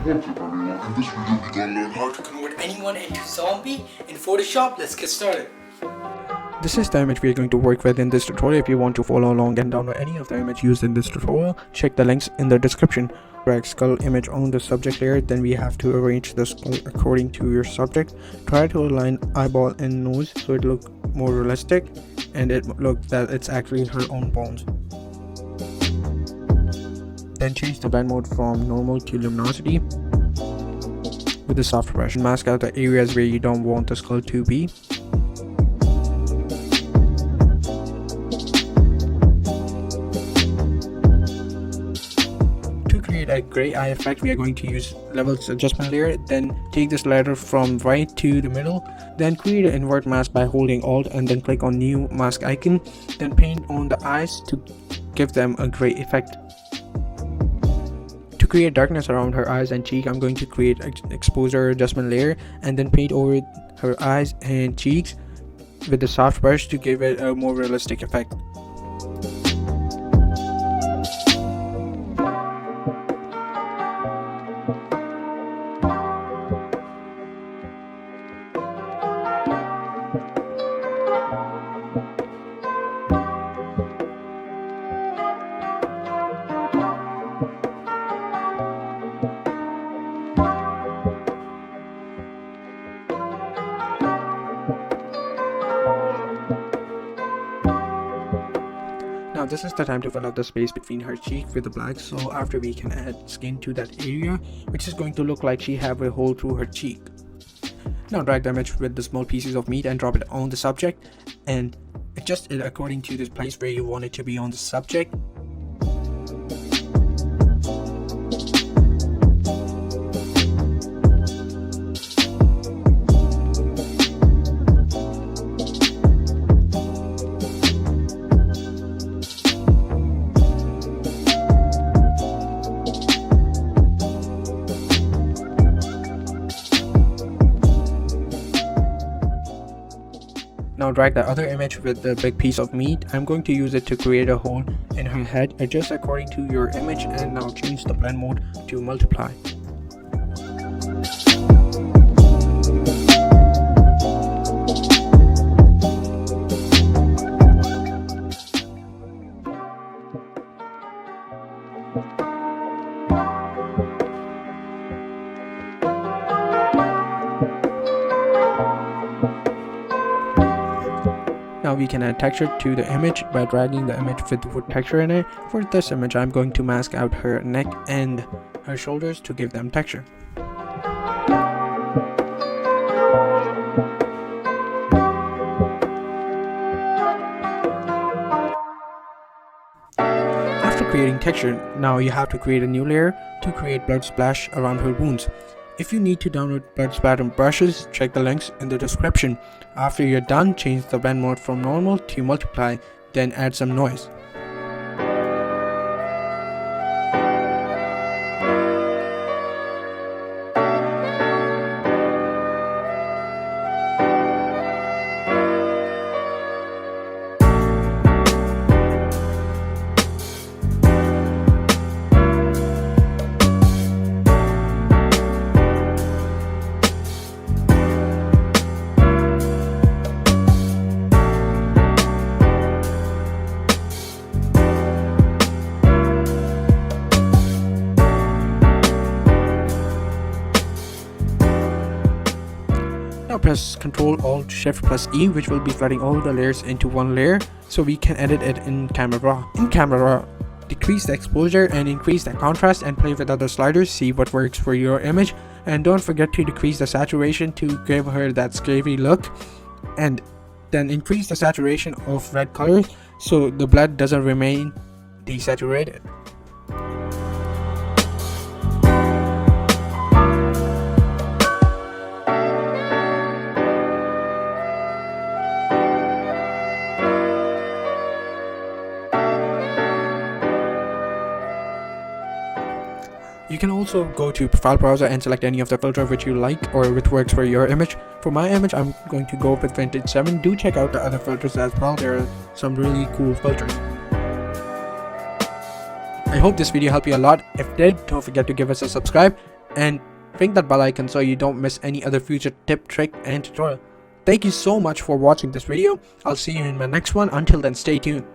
What's up everyone, in this video we're gonna learn how to convert anyone into zombie in Photoshop. Let's get started. This is the image we are going to work with in this tutorial. If you want to follow along and download any of the image used in this tutorial, check the links in the description. Drag skull image on the subject layer, then we have to arrange the skull according to your subject. Try to align eyeball and nose so it looks more realistic and it looks that it's actually her own bones. Then change the blend mode from normal to luminosity with the soft brush. Mask out the areas where you don't want the skull to be. To create a gray eye effect, we are going to use levels adjustment layer. Then take this ladder from right to the middle. Then create an invert mask by holding Alt and then click on new mask icon. Then paint on the eyes to give them a gray effect. To create darkness around her eyes and cheek, I'm going to create an exposure adjustment layer and then paint over her eyes and cheeks with the soft brush to give it a more realistic effect. Now this is the time to fill out the space between her cheek with the black, so after we can add skin to that area, which is going to look like she have a hole through her cheek. Now drag the image with the small pieces of meat and drop it on the subject and adjust it according to the place where you want it to be on the subject. Now drag the other image with the big piece of meat. I'm going to use it to create a hole in her head. Adjust according to your image and now change the blend mode to multiply. Now we can add texture to the image by dragging the image with wood texture in it. For this image, I'm going to mask out her neck and her shoulders to give them texture. After creating texture, now you have to create a new layer to create blood splash around her wounds. If you need to download blood splatter brushes, check the links in the description. After you're done, change the blend mode from normal to multiply, then add some noise. Now press Ctrl Alt Shift plus E, which will be flooding all the layers into one layer, so we can edit it in Camera Raw. In Camera Raw, decrease the exposure and increase the contrast and play with other sliders, see what works for your image, and don't forget to decrease the saturation to give her that scary look, and then increase the saturation of red color so the blood doesn't remain desaturated. You can also go to Profile Browser and select any of the filter which you like or which works for your image. For my image, I'm going to go with Vintage 7. Do check out the other filters as well. There are some really cool filters. I hope this video helped you a lot. If it did, don't forget to give us a subscribe and ring that bell icon so you don't miss any other future tip, trick, and tutorial. Thank you so much for watching this video. I'll see you in my next one. Until then, stay tuned.